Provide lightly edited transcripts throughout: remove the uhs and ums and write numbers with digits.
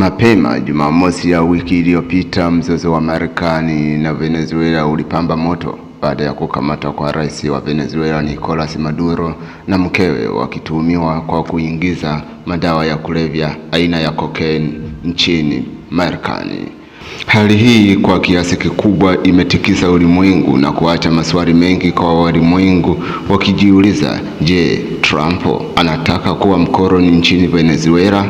Mapema Jumamosi ya wiki iliyopita, mzozo wa Marekani na Venezuela ulipamba moto baada ya kukamatwa kwa rais wa Venezuela Nicolas Maduro na mkewe, wakituhumiwa kwa kuingiza madawa ya kulevya aina ya cocaine nchini Marekani. Hali hii kwa kiasi kikubwa imetikisa ulimwengu na kuacha maswali mengi kwa walimwengu wakijiuliza, je, Trump anataka kuwa mkoloni nchini Venezuela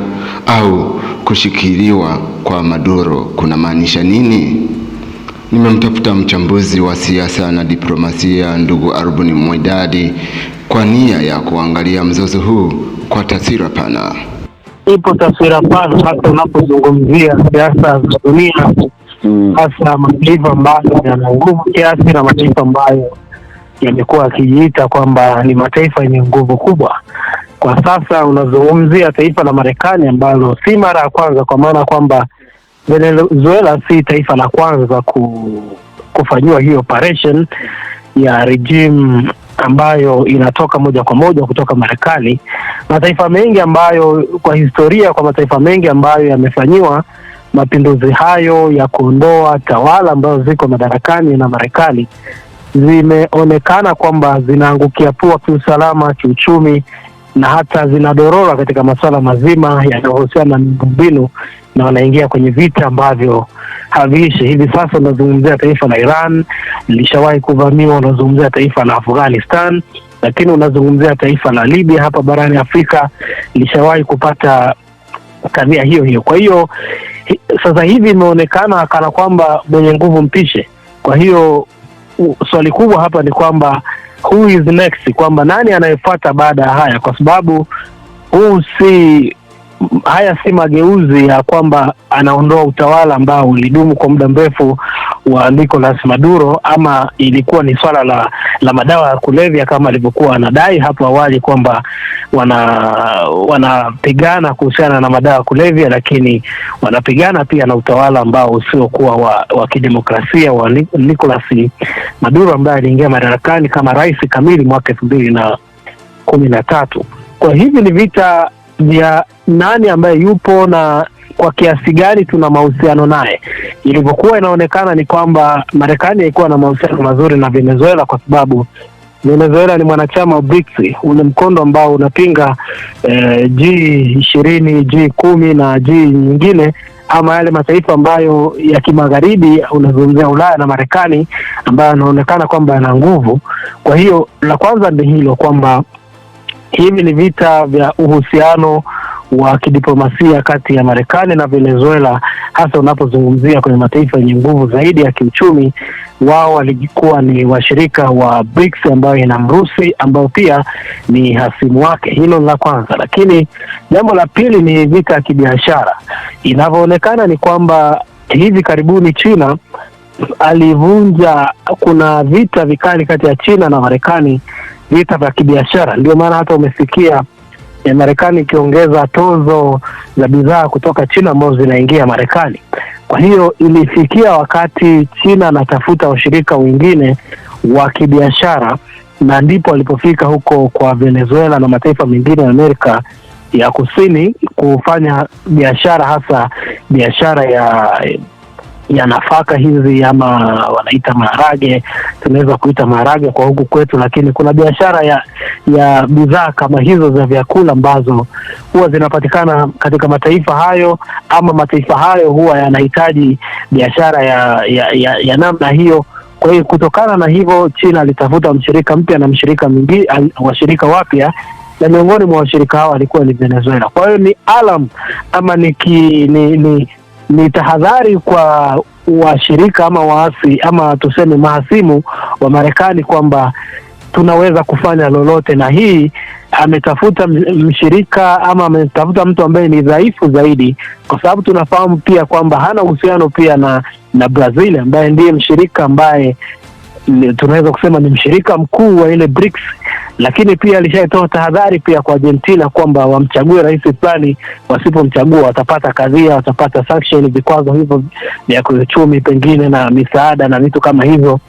au kushikiliwa kwa Maduro kuna maanisha nini? Nimemtafuta mchambuzi wa siasa na diplomasia ndugu Albuni Mwidadi kwa nia ya kuangalia mzozo huu kwa taswira pana. Ipo taswira pana hata unapozungumzia siasa za dunia, hasa mataifa ambayo yana nguvu kiasi na mataifa ambayo yamekuwa yakijiita kwamba ni mataifa yenye nguvu kubwa. Kwa sasa unazungumzia taifa la Marekani ambalo si mara ya kwanza, kwa maana kwamba Venezuela si taifa la kwanza kufanyiwa hiyo operation ya regime ambayo inatoka moja kwa moja kutoka Marekani. Mataifa mengi ambayo kwa historia, kwa mataifa mengi ambayo yamefanyiwa mapinduzi hayo ya kuondoa tawala ambazo ziko madarakani na Marekani, zimeonekana kwamba zinaangukia pua kiusalama, kiuchumi, na hata zinadorora katika masuala mazima yanayohusiana na miundombinu, na wanaingia kwenye vita ambavyo haviishi. Hivi sasa unazungumzia taifa la Iran lishawahi kuvamiwa, unazungumzia taifa la Afghanistan, lakini unazungumzia taifa la Libya hapa barani Afrika lishawahi kupata kadhia hiyo hiyo. Kwa hiyo sasa hivi imeonekana kana kwamba mwenye nguvu mpishe. Kwa hiyo swali kubwa hapa ni kwamba who is next, kwamba nani anayefuata baada ya haya, kwa sababu haya si mageuzi ya kwamba anaondoa utawala ambao ulidumu kwa muda mrefu wa Nicolas Maduro, ama ilikuwa ni swala la madawa ya kulevya kama alivyokuwa anadai hapo awali kwamba wanapigana kuhusiana na madawa ya kulevya, lakini wanapigana pia na utawala ambao usiokuwa wa kidemokrasia wa Nicolas Maduro ambaye aliingia madarakani kama rais kamili mwaka 2013. Kwa hivi ni vita vya nani ambaye yupo na kwa kiasi gani tuna mahusiano naye. Ilivyokuwa inaonekana ni kwamba Marekani haikuwa na mahusiano mazuri na Venezuela, kwa sababu Venezuela ni mwanachama wa BRICS, ule mkondo ambao unapinga G20, G10 na G nyingine, ama yale mataifa ambayo ya kimagharibi, unazungumzia Ulaya na Marekani, ambayo yanaonekana kwamba yana nguvu. Kwa hiyo la kwanza ni hilo, kwamba hivi ni vita vya uhusiano wa kidiplomasia kati ya Marekani na Venezuela, hasa unapozungumzia kwenye mataifa yenye nguvu zaidi ya kiuchumi. Wao walikuwa ni washirika wa BRICS ambayo ina Urusi ambao pia ni hasimu wake. Hilo la kwanza. Lakini jambo la pili ni vita ya kibiashara. Inavyoonekana ni kwamba hivi karibuni China alivunja, kuna vita vikali kati ya China na Marekani, vita vya kibiashara. Ndio maana hata umesikia ya Marekani ikiongeza tozo za bidhaa kutoka China ambazo zinaingia Marekani. Kwa hiyo ilifikia wakati China anatafuta washirika wengine wa kibiashara, na ndipo walipofika huko kwa Venezuela na mataifa mengine ya Amerika ya Kusini kufanya biashara, hasa biashara ya nafaka hizi, ama wanaita maharage, tunaweza kuita maharage kwa huku kwetu, lakini kuna biashara ya bidhaa kama hizo za vyakula ambazo huwa zinapatikana katika mataifa hayo, ama mataifa hayo huwa yanahitaji biashara ya namna hiyo. Kwa hiyo kutokana na hivyo, China alitafuta mshirika mpya na mshirika mwingine, washirika wapya, na miongoni mwa washirika hao alikuwa ni Venezuela. Kwa hiyo ni alam, ama ni tahadhari kwa washirika ama waasi, ama tuseme mahasimu wa Marekani, kwamba tunaweza kufanya lolote, na hii ametafuta mshirika ama ametafuta mtu ambaye ni dhaifu zaidi, kwa sababu tunafahamu pia kwamba hana uhusiano pia na Brazil ambaye ndiye mshirika ambaye tunaweza kusema ni mshirika mkuu wa ile BRICS. Lakini pia alishatoa tahadhari pia kwa Argentina kwamba wamchague rais fulani, wasipomchagua watapata kadhia, watapata sanction, vikwazo hivyo vya kiuchumi pengine na misaada na vitu kama hivyo.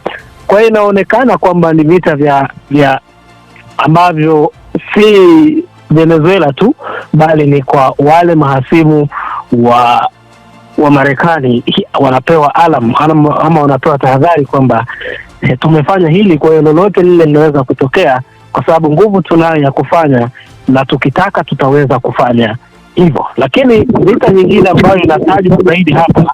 Kwa hiyo inaonekana kwamba ni vita vya ambavyo si Venezuela tu, bali ni kwa wale mahasimu wa wa Marekani wanapewa ama wanapewa tahadhari kwamba tumefanya hili, kwa hiyo lolote lile linaweza kutokea, kwa sababu nguvu tunayo ya kufanya, na tukitaka tutaweza kufanya hivyo. Lakini vita nyingine ambayo inatajwa zaidi hapa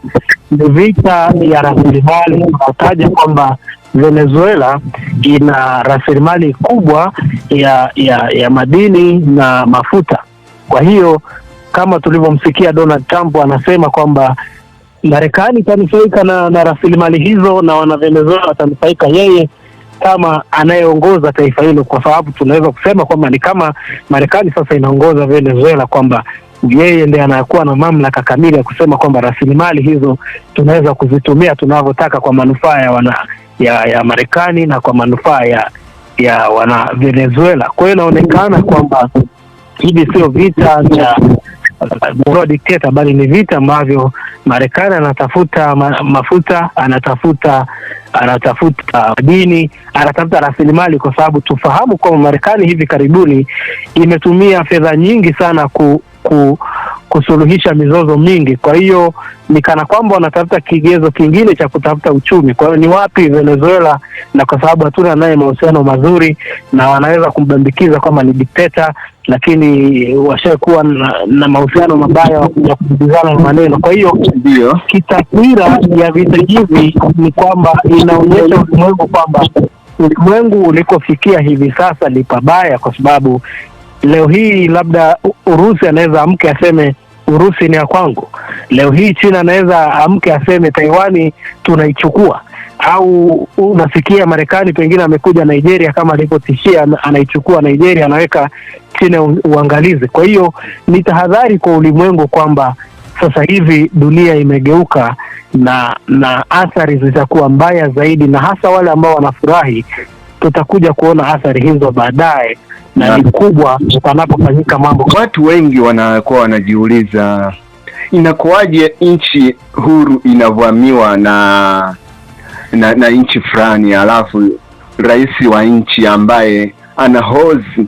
ni vita ya rasilimali. Tunataja kwamba Venezuela ina rasilimali kubwa ya madini na mafuta. Kwa hiyo kama tulivyomsikia Donald Trump anasema kwamba Marekani itanufaika na rasilimali hizo, na wana Venezuela watanufaika yeye kama anayeongoza taifa hilo, kwa sababu tunaweza kusema kwamba ni kama Marekani sasa inaongoza Venezuela, kwamba yeye ndiye anakuwa na mamlaka kamili ya kusema kwamba rasilimali hizo tunaweza kuzitumia tunavyotaka kwa manufaa ya Marekani na kwa manufaa ya wana Venezuela. Kwa hiyo inaonekana kwamba hivi sio vita vya dikteta, bali ni vita ambavyo Marekani anatafuta mafuta, anatafuta madini, anatafuta rasilimali, kwa sababu tufahamu kwamba Marekani hivi karibuni imetumia fedha nyingi sana kusuluhisha mizozo mingi. Kwa hiyo ni kana kwamba wanatafuta kigezo kingine cha kutafuta uchumi. Kwa hiyo ni wapi Venezuela, na kwa sababu hatuna naye mahusiano mazuri, na wanaweza kumbambikiza kama ni dikteta, lakini washakuwa na mahusiano mabaya ya kujibizana maneno. Kwa hiyo ndio kitaswira ya vita hivi ni kwamba inaonyesha ulimwengu kwamba ulimwengu ulikofikia hivi sasa ni pabaya, kwa sababu leo hii labda Urusi anaweza amke aseme Urusi ni ya kwangu. Leo hii China anaweza amke aseme Taiwani tunaichukua. Au unasikia Marekani pengine amekuja Nigeria, kama alipotishia anaichukua Nigeria, anaweka chini uangalizi. Kwa hiyo ni tahadhari kwa ulimwengu kwamba sasa hivi dunia imegeuka na athari zitakuwa mbaya zaidi, na hasa wale ambao wanafurahi tutakuja kuona athari hizo baadaye, na ni kubwa panapofanyika mambo. Watu wengi wanakuwa wanajiuliza inakuwaje nchi huru inavamiwa na nchi fulani, alafu rais wa nchi ambaye anahozi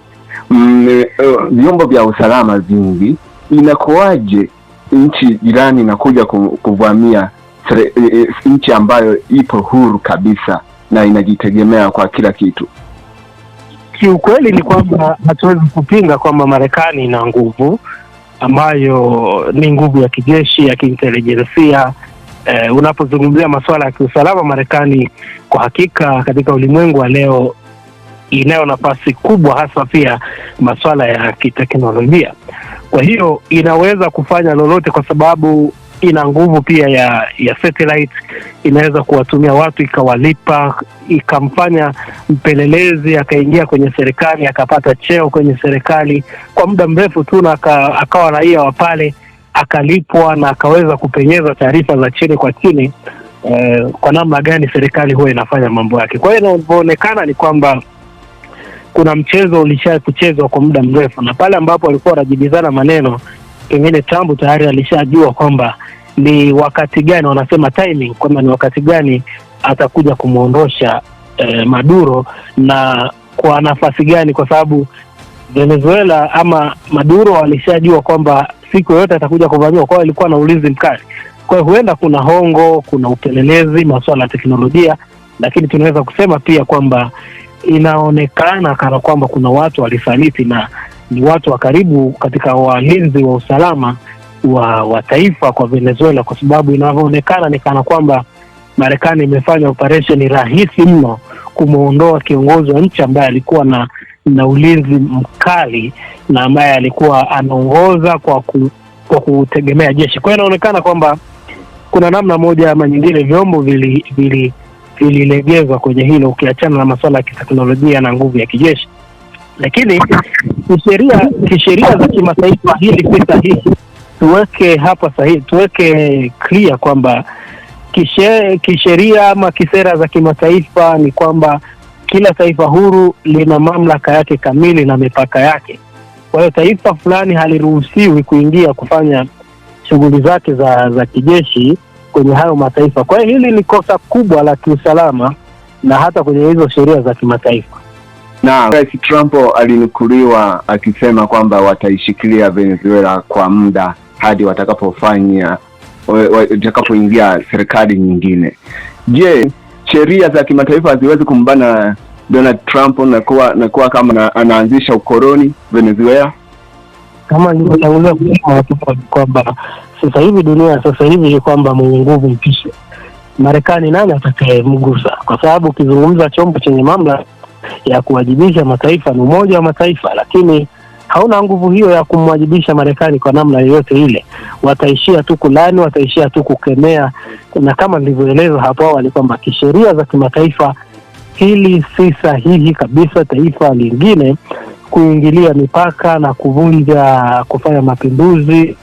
vyombo vya usalama vingi, inakuwaje nchi jirani inakuja kuvamia nchi ambayo ipo huru kabisa na inajitegemea kwa kila kitu? Kiukweli ni kwamba hatuwezi kupinga kwamba Marekani ina nguvu ambayo ni nguvu ya kijeshi, ya kiintelijensia. Unapozungumzia masuala ya kiusalama, Marekani kwa hakika katika ulimwengu wa leo inayo nafasi kubwa, hasa pia masuala ya kiteknolojia. Kwa hiyo inaweza kufanya lolote, kwa sababu ina nguvu pia ya satellite. Inaweza kuwatumia watu ikawalipa, ikamfanya mpelelezi akaingia kwenye serikali, akapata cheo kwenye serikali kwa muda mrefu tu, na akawa raia wa pale, akalipwa na akaweza kupenyeza taarifa za chini kwa chini kwa namna gani serikali huwa inafanya mambo yake. Kwa hiyo inavyoonekana ni kwamba kuna mchezo ulishakuchezwa kwa muda mrefu, na pale ambapo walikuwa wanajibizana maneno, pengine Trump tayari alishajua kwamba ni wakati gani, wanasema timing, kwamba ni wakati gani atakuja kumuondosha Maduro na kwa nafasi gani, kwa sababu Venezuela ama Maduro alishajua kwamba siku yote atakuja kuvamiwa. Kwa hiyo alikuwa na ulinzi mkali. Kwa hiyo huenda kuna hongo, kuna upelelezi, masuala ya teknolojia, lakini tunaweza kusema pia kwamba inaonekana kana kwamba kuna watu walisaliti, na ni watu wa karibu katika walinzi wa usalama wa taifa kwa Venezuela, kwa sababu inavyoonekana ni kana kwamba Marekani imefanya operation rahisi mno kumuondoa kiongozi wa nchi ambaye alikuwa na ulinzi mkali, na ambaye alikuwa anaongoza kwa kutegemea jeshi. Kwa hiyo inaonekana kwamba kuna namna moja ama nyingine vyombo vililegezwa kwenye hilo, ukiachana na masuala ya kiteknolojia na nguvu ya kijeshi. Lakini kisheria za kimataifa hili si sahihi. Tuweke hapa sahihi, tuweke clear kwamba kisheria ama kisera za kimataifa ni kwamba kila taifa huru lina mamlaka yake kamili na mipaka yake. Kwa hiyo taifa fulani haliruhusiwi kuingia kufanya shughuli zake za kijeshi kwenye hayo mataifa. Kwa hiyo hili ni kosa kubwa la kiusalama na hata kwenye hizo sheria za kimataifa. Na Rais Trump alinukuliwa akisema kwamba wataishikilia Venezuela kwa muda hadi watakapofanya itakapoingia serikali nyingine. Je, sheria za kimataifa haziwezi kumbana Donald Trump na kuwa kama anaanzisha ukoloni Venezuela? Kama nilivyotangulia kusema kwamba sasa hivi dunia sasa hivi ni kwamba mwenye nguvu mpishe. Marekani nani atakayemgusa? Kwa sababu ukizungumza chombo chenye mamlaka ya kuwajibisha mataifa ni Umoja wa Mataifa, lakini hauna nguvu hiyo ya kumwajibisha Marekani kwa namna yoyote ile. Wataishia tu kulani, wataishia tu kukemea, na kama nilivyoeleza hapo awali kwamba kisheria za kimataifa hili si sahihi kabisa taifa lingine kuingilia mipaka na kufanya mapinduzi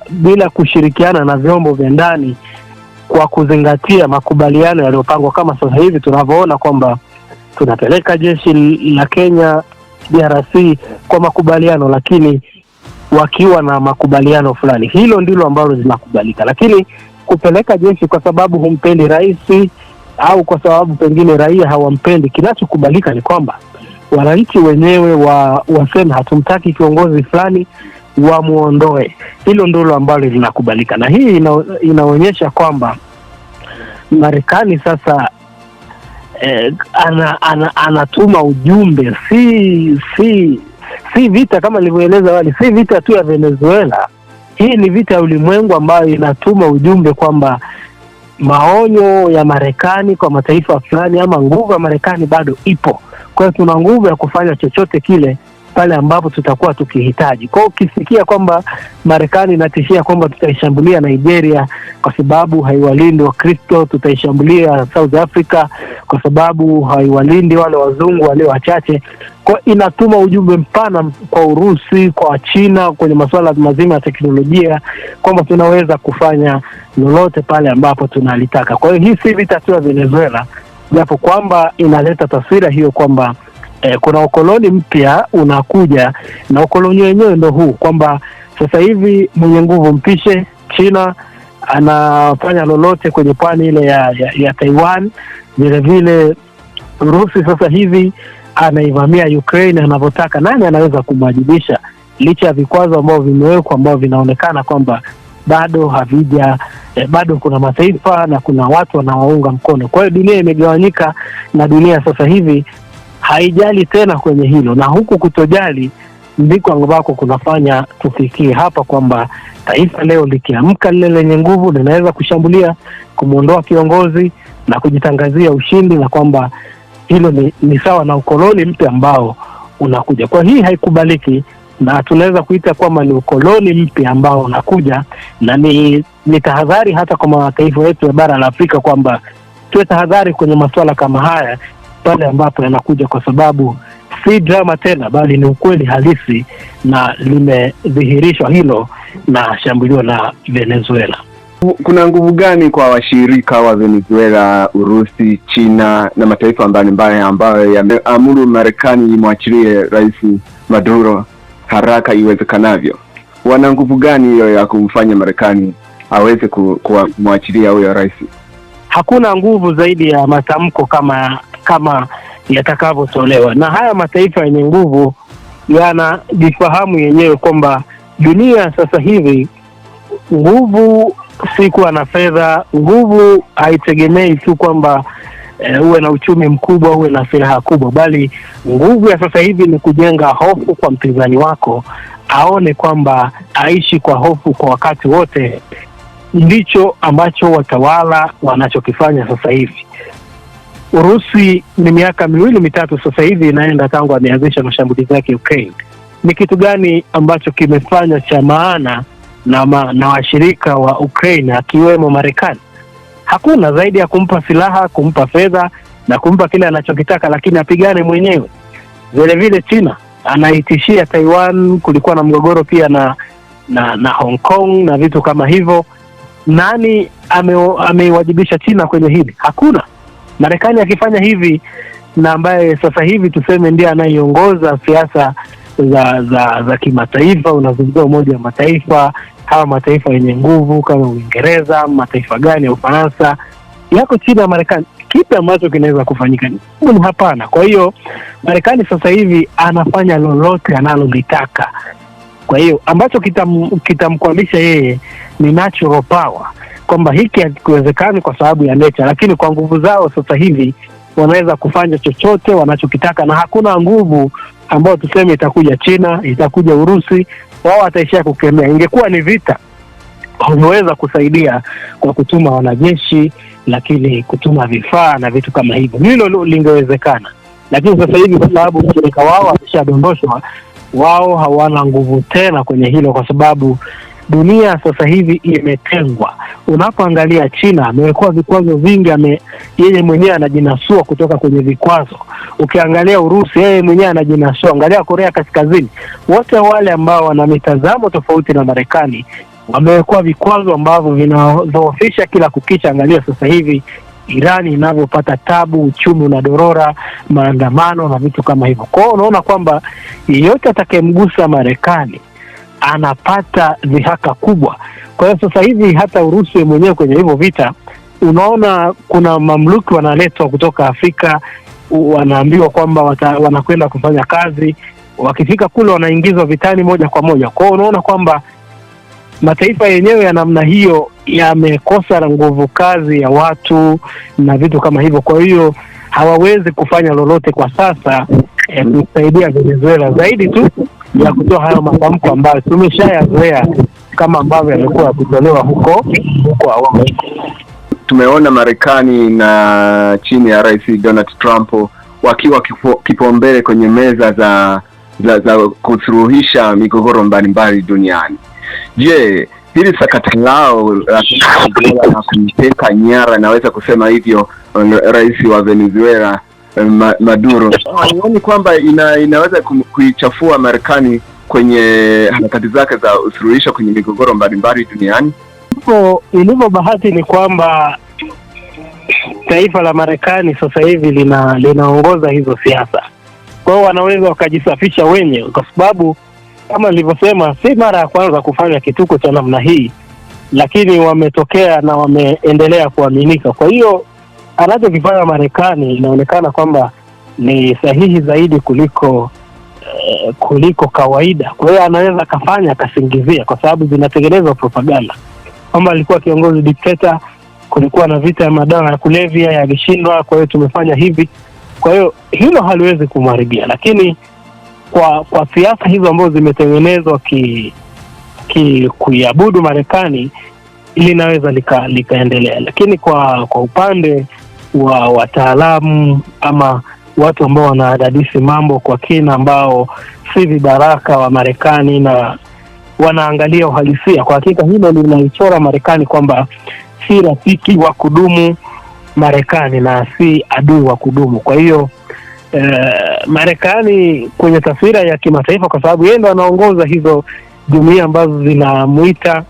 bila kushirikiana na vyombo vya ndani kwa kuzingatia makubaliano yaliyopangwa, kama sasa hivi tunavyoona kwamba tunapeleka jeshi la Kenya DRC kwa makubaliano, lakini wakiwa na makubaliano fulani. Hilo ndilo ambalo linakubalika, lakini kupeleka jeshi kwa sababu humpendi rais au kwa sababu pengine raia hawampendi, kinachokubalika ni kwamba wananchi wenyewe waseme hatumtaki kiongozi fulani, wamuondoe. Hilo ndilo ambalo linakubalika, na hii inaonyesha kwamba Marekani sasa anatuma ujumbe, si vita kama nilivyoeleza awali, si vita tu ya Venezuela. Hii ni vita ya ulimwengu ambayo inatuma ujumbe kwamba maonyo ya Marekani kwa mataifa fulani ama nguvu ya Marekani bado ipo. Kwa hiyo tuna nguvu ya kufanya chochote kile pale ambapo tutakuwa tukihitaji. Kwa hiyo ukisikia kwamba Marekani inatishia kwamba tutaishambulia Nigeria kwa sababu haiwalindi Wakristo, tutaishambulia South Africa kwa sababu haiwalindi wale wazungu wale wachache, kwa inatuma ujumbe mpana kwa Urusi, kwa China kwenye masuala mazima ya teknolojia kwamba tunaweza kufanya lolote pale ambapo tunalitaka. Kwa hiyo hii si vita tu ya Venezuela, japo kwamba inaleta taswira hiyo kwamba kuna ukoloni mpya unakuja, na ukoloni wenyewe ndio huu kwamba sasa hivi mwenye nguvu mpishe. China anafanya lolote kwenye pwani ile ya Taiwan. Vile vile Urusi sasa hivi anaivamia Ukraine anavyotaka. Nani anaweza kumwajibisha licha ya vikwazo ambavyo vimewekwa ambavyo vinaonekana kwamba bado kuna mataifa na kuna watu wanawaunga mkono. Kwa hiyo dunia imegawanyika, na dunia sasa hivi haijali tena kwenye hilo, na huku kutojali ndiko ambako kunafanya tufikie hapa kwamba taifa leo likiamka lile lenye nguvu linaweza kushambulia, kumuondoa kiongozi na kujitangazia ushindi, na kwamba hilo ni sawa na ukoloni mpya ambao unakuja. Kwa hii haikubaliki, na tunaweza kuita kwamba ni ukoloni mpya ambao unakuja, na ni tahadhari hata kwa mataifa yetu ya bara la Afrika kwamba tuwe tahadhari kwenye masuala kama haya pale ambapo yanakuja, kwa sababu si drama tena bali ni ukweli halisi, na limedhihirishwa hilo na shambulio la Venezuela. Kuna nguvu gani kwa washirika wa Venezuela, Urusi, China na mataifa mbalimbali ambayo yameamuru Marekani imwachilie Rais Maduro haraka iwezekanavyo? Wana nguvu gani hiyo ya kumfanya Marekani aweze kumwachilia huyo rais? Hakuna nguvu zaidi ya matamko kama yatakavyotolewa, na haya mataifa yenye nguvu yanajifahamu yenyewe kwamba dunia sasa hivi nguvu si kuwa na fedha. Nguvu haitegemei tu kwamba uwe na uchumi mkubwa, uwe na silaha kubwa, bali nguvu ya sasa hivi ni kujenga hofu kwa mpinzani wako, aone kwamba aishi kwa hofu kwa wakati wote. Ndicho ambacho watawala wanachokifanya sasa hivi. Urusi ni miaka 2-3 sasa hivi inaenda tangu ameanzisha mashambulizi yake Ukraine. Ni kitu gani ambacho kimefanya cha maana na washirika wa Ukraine akiwemo Marekani? Hakuna, zaidi ya kumpa silaha, kumpa fedha na kumpa kile anachokitaka, lakini apigane mwenyewe. Vile vile China anaitishia Taiwan, kulikuwa na mgogoro pia na Hong Kong na vitu kama hivyo. Nani ameiwajibisha China kwenye hili? Hakuna. Marekani akifanya hivi, na ambaye sasa hivi tuseme ndiye anayeongoza siasa za kimataifa, unazungumzia Umoja wa Mataifa, hawa mataifa yenye nguvu kama Uingereza, mataifa gani ya Ufaransa yako chini ya Marekani, kipi ambacho kinaweza kufanyika? Ni hapana. Kwa hiyo Marekani sasa hivi anafanya lolote analolitaka Kwa hiyo ambacho kitamkwamisha yeye ni natural power, kwamba hiki hakiwezekani kwa sababu ya nature, lakini kwa nguvu zao sasa hivi wanaweza kufanya chochote wanachokitaka, na hakuna nguvu ambayo tuseme itakuja China, itakuja Urusi, wao wataishia kukemea. Ingekuwa ni vita, wangeweza kusaidia kwa kutuma wanajeshi, lakini kutuma vifaa na vitu kama hivyo hilo lingewezekana. Lakini sasa hivi kwa sababu mshirika wao ameshadondoshwa, wao hawana nguvu tena kwenye hilo, kwa sababu dunia sasa hivi imetengwa. Unapoangalia China amewekwa vikwazo vingi, yeye mwenyewe anajinasua kutoka kwenye vikwazo. Ukiangalia Urusi, yeye mwenyewe anajinasua. Angalia Korea Kaskazini, wote wale ambao wana mitazamo tofauti na Marekani wamewekwa vikwazo ambavyo vinadhoofisha kila kukicha. Angalia sasa hivi Irani inavyopata tabu, uchumi unadorora, maandamano na vitu kama hivyo. Kwa hiyo unaona kwamba yeyote atakayemgusa Marekani anapata dhihaka kubwa. Kwa hiyo sasa hivi hata Urusi mwenyewe kwenye hivyo vita, unaona kuna mamluki wanaletwa kutoka Afrika, wanaambiwa kwamba wanakwenda kufanya kazi, wakifika kule wanaingizwa vitani moja kwa moja. Kwa hiyo unaona kwamba mataifa yenyewe ya namna hiyo yamekosa nguvu kazi ya watu na vitu kama hivyo. Kwa hiyo hawawezi kufanya lolote kwa sasa kusaidia Venezuela, zaidi tu ya kutoa hayo matamko ambayo tumeshayazoea kama ambavyo yamekuwa kutolewa huko awali. Tumeona Marekani na chini ya Rais Donald Trump wakiwa kipaumbele kwenye meza za kusuluhisha migogoro mbalimbali duniani. Je, hili sakata lao la kumteka nyara, naweza kusema hivyo, rais wa Venezuela Maduro, huoni kwamba inaweza kuichafua Marekani kwenye harakati zake za usuluhisho kwenye migogoro mbalimbali duniani? Ilivyo bahati ni kwamba taifa la Marekani sasa hivi linaongoza hizo siasa. Kwa hiyo wanaweza wakajisafisha wenyewe, kwa sababu kama nilivyosema, si mara ya kwanza kufanya kituko cha namna hii, lakini wametokea na wameendelea kuaminika. Kwa hiyo anachokifanya Marekani inaonekana kwamba ni sahihi zaidi kuliko kawaida. Kwa hiyo anaweza kafanya akasingizia, kwa sababu zinatengenezwa propaganda kwamba alikuwa kiongozi dikteta, kulikuwa na vita ya madawa ya kulevya yalishindwa, kwa hiyo tumefanya hivi. Kwa hiyo hilo haliwezi kumharibia, lakini kwa siasa hizo ambazo zimetengenezwa kuiabudu Marekani, linaweza likaendelea. Lakini kwa upande wa wataalamu ama watu ambao wanadadisi mambo kwa kina, ambao si vibaraka wa Marekani na wanaangalia uhalisia, kwa hakika hilo linaichora Marekani kwamba si rafiki wa kudumu Marekani na si adui wa kudumu. Kwa hiyo Marekani kwenye taswira ya kimataifa, kwa sababu yeye ndo anaongoza hizo jumuiya ambazo zinamuita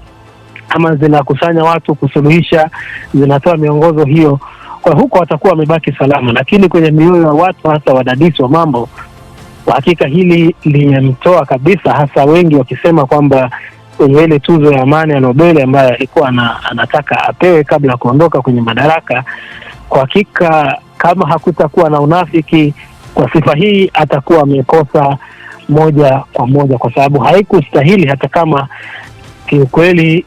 ama zinakusanya watu kusuluhisha, zinatoa miongozo hiyo, kwa huko watakuwa wamebaki salama. Lakini kwenye mioyo ya watu, hasa wadadisi wa mambo, kwa hakika hili limemtoa kabisa, hasa wengi wakisema kwamba kwenye ile tuzo ya amani ya Nobel ambayo alikuwa anataka apewe kabla ya kuondoka kwenye madaraka, kwa hakika kama hakutakuwa na unafiki kwa sifa hii, atakuwa amekosa moja kwa moja, kwa sababu haikustahili. Hata kama kiukweli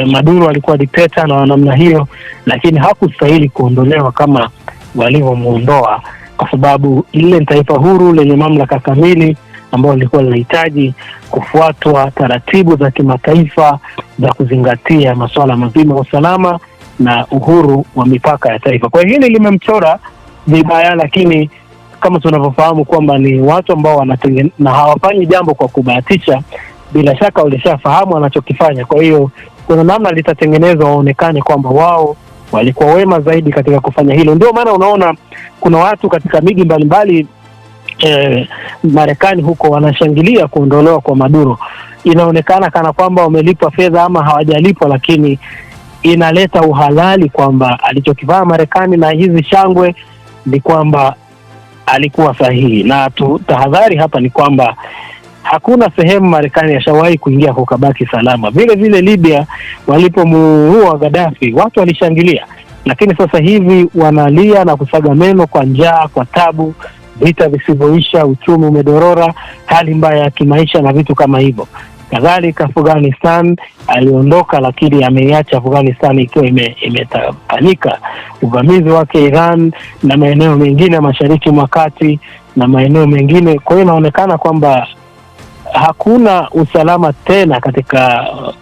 Maduro alikuwa dikteta na namna hiyo, lakini hakustahili kuondolewa kama walivyomuondoa, kwa sababu ile ni taifa huru lenye mamlaka kamili ambao lilikuwa linahitaji kufuatwa taratibu za kimataifa za kuzingatia masuala mazima ya usalama na uhuru wa mipaka ya taifa. Kwa hiyo hili limemchora vibaya, lakini kama tunavyofahamu kwamba ni watu ambao na hawafanyi jambo kwa kubahatisha, bila shaka walishafahamu wanachokifanya. Kwa hiyo kuna namna litatengenezwa waonekane kwamba wao walikuwa wema zaidi katika kufanya hilo. Ndio maana unaona kuna watu katika miji mbalimbali Marekani huko wanashangilia kuondolewa kwa Maduro. Inaonekana kana kwamba wamelipwa fedha ama hawajalipwa, lakini inaleta uhalali kwamba alichokifanya Marekani na hizi shangwe ni kwamba alikuwa sahihi. Na tahadhari hapa ni kwamba hakuna sehemu Marekani yashawahi kuingia kukabaki salama. Vile vile Libya walipomuua Gaddafi, watu walishangilia, lakini sasa hivi wanalia na kusaga meno kwa njaa, kwa tabu, vita visivyoisha, uchumi umedorora, hali mbaya ya kimaisha na vitu kama hivyo. Kadhalika Afghanistan aliondoka, lakini ameiacha Afghanistan ikiwa imetapanyika. Uvamizi wake Iran na maeneo mengine Mashariki mwa Kati na maeneo mengine. Kwa hiyo inaonekana kwamba hakuna usalama tena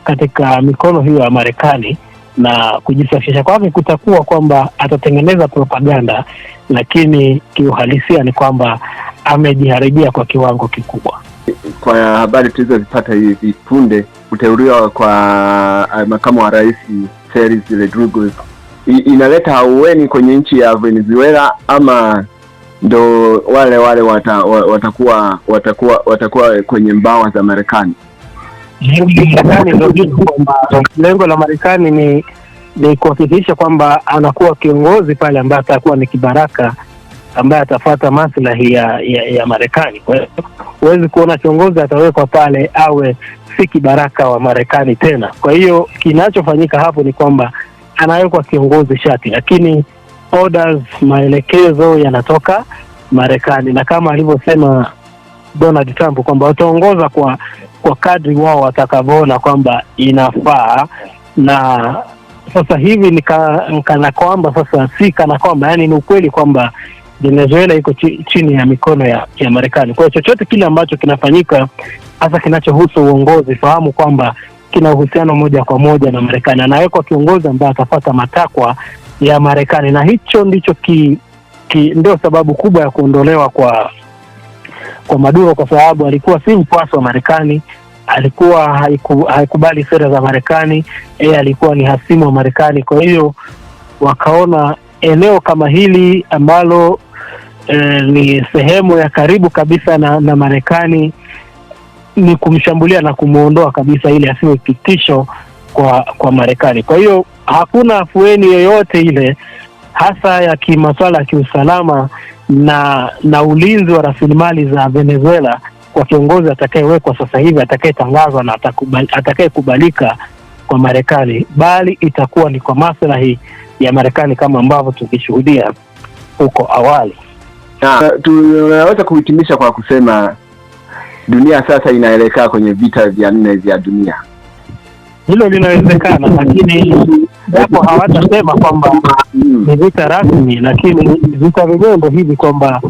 katika mikono hiyo ya Marekani, na kujisafisha kwake kutakuwa kwamba atatengeneza propaganda, lakini kiuhalisia ni kwamba amejiharibia kwa kiwango kikubwa. Kwa habari tulizozipata hivi punde, kuteuliwa kwa makamu wa rais Felix Rodriguez inaleta haueni kwenye nchi ya Venezuela, ama ndo wale watakuwa kwenye mbawa za Marekani? Lengo la Marekani ni kuhakikisha kwamba anakuwa kiongozi pale ambaye atakuwa ni kibaraka ambaye atafuata maslahi ya Marekani. Kwa hiyo huwezi kuona kiongozi atawekwa pale awe si kibaraka wa Marekani tena. Kwa hiyo kinachofanyika hapo ni kwamba anawekwa kiongozi shati, lakini orders, maelekezo yanatoka Marekani, na kama alivyosema Donald Trump kwamba wataongoza kwa kadri wao watakavyoona kwamba inafaa. Na sasa hivi ni kana kwamba sasa si kana kwamba, yani ni ukweli kwamba Venezuela iko chini ya mikono ya Marekani. Kwa hiyo chochote kile ambacho kinafanyika hasa kinachohusu uongozi, fahamu kwamba kina uhusiano moja kwa moja na Marekani. Anawekwa kiongozi ambaye atafuata matakwa ya Marekani, na hicho ndicho ndio sababu kubwa ya kuondolewa kwa Maduro, kwa sababu alikuwa si mfuasi wa Marekani, alikuwa haikubali sera za Marekani, alikuwa ni hasimu wa Marekani. Kwa hiyo wakaona eneo kama hili ambalo ni sehemu ya karibu kabisa na Marekani ni kumshambulia na kumuondoa kabisa ili asiwe kitisho kwa Marekani. Kwa hiyo hakuna afueni yoyote ile, hasa ya kimasuala ya kiusalama na ulinzi wa rasilimali za Venezuela kwa kiongozi atakayewekwa sasa hivi, atakayetangazwa na atakayekubalika kwa Marekani, bali itakuwa ni kwa maslahi ya Marekani kama ambavyo tukishuhudia huko awali. Tunaweza kuhitimisha kwa kusema dunia sasa inaelekea kwenye vita vya 4 vya dunia. Hilo linawezekana, lakini japo hawatasema kwamba ni vita rasmi, lakini vita vyenyewe ndio hivi kwamba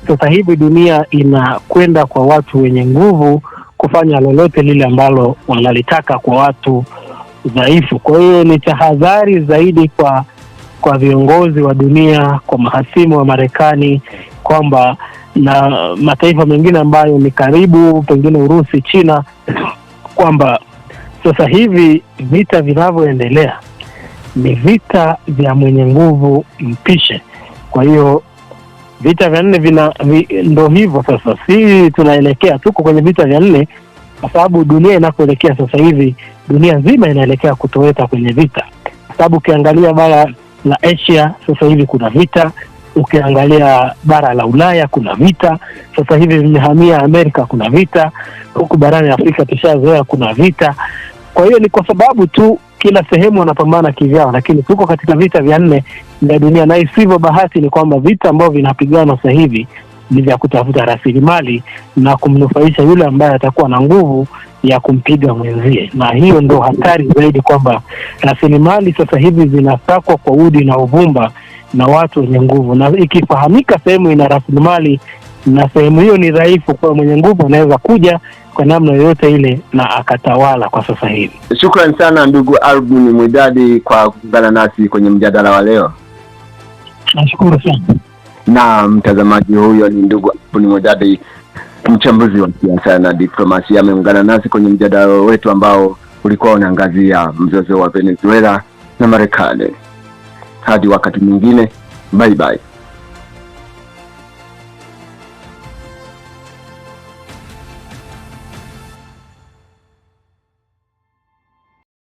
sasa hivi dunia inakwenda kwa watu wenye nguvu kufanya lolote lile ambalo wanalitaka kwa watu dhaifu. Kwa hiyo ni tahadhari zaidi kwa viongozi wa dunia, kwa mahasimu wa Marekani, kwamba na mataifa mengine ambayo ni karibu, pengine Urusi, China, kwamba sasa hivi vita vinavyoendelea ni vita vya mwenye nguvu mpishe. Kwa hiyo vita vya 4 ndio hivyo sasa. Si tunaelekea tuko kwenye vita vya 4, kwa sababu dunia inakoelekea sasa hivi, dunia nzima inaelekea kutoweka kwenye vita. Kwa sababu ukiangalia bara la Asia sasa hivi kuna vita, ukiangalia bara la Ulaya kuna vita, sasa hivi vimehamia Amerika kuna vita, huku barani Afrika tushazoea kuna vita. Kwa hiyo ni kwa sababu tu kila sehemu wanapambana kivyao, lakini tuko katika vita vya 4 vya dunia, na isivyo bahati ni kwamba vita ambavyo vinapigana sasa hivi ni vya kutafuta rasilimali na kumnufaisha yule ambaye atakuwa na nguvu ya kumpiga mwenzie. Na hiyo ndio hatari zaidi, kwamba rasilimali sasa hivi zinasakwa kwa udi na uvumba na watu wenye nguvu, na ikifahamika sehemu ina rasilimali na sehemu hiyo ni dhaifu, kwa mwenye nguvu anaweza kuja kwa namna yoyote ile na akatawala kwa sasa hivi. Shukrani sana ndugu Albuni Mwidadi kwa kuungana nasi kwenye mjadala wa leo. Nashukuru sana. Na mtazamaji, huyo ni ndugu Albuni Mwidadi, mchambuzi wa siasa na diplomasia, ameungana nasi kwenye mjadala wetu ambao ulikuwa unaangazia mzozo wa Venezuela na Marekani. Hadi wakati mwingine, bye bye.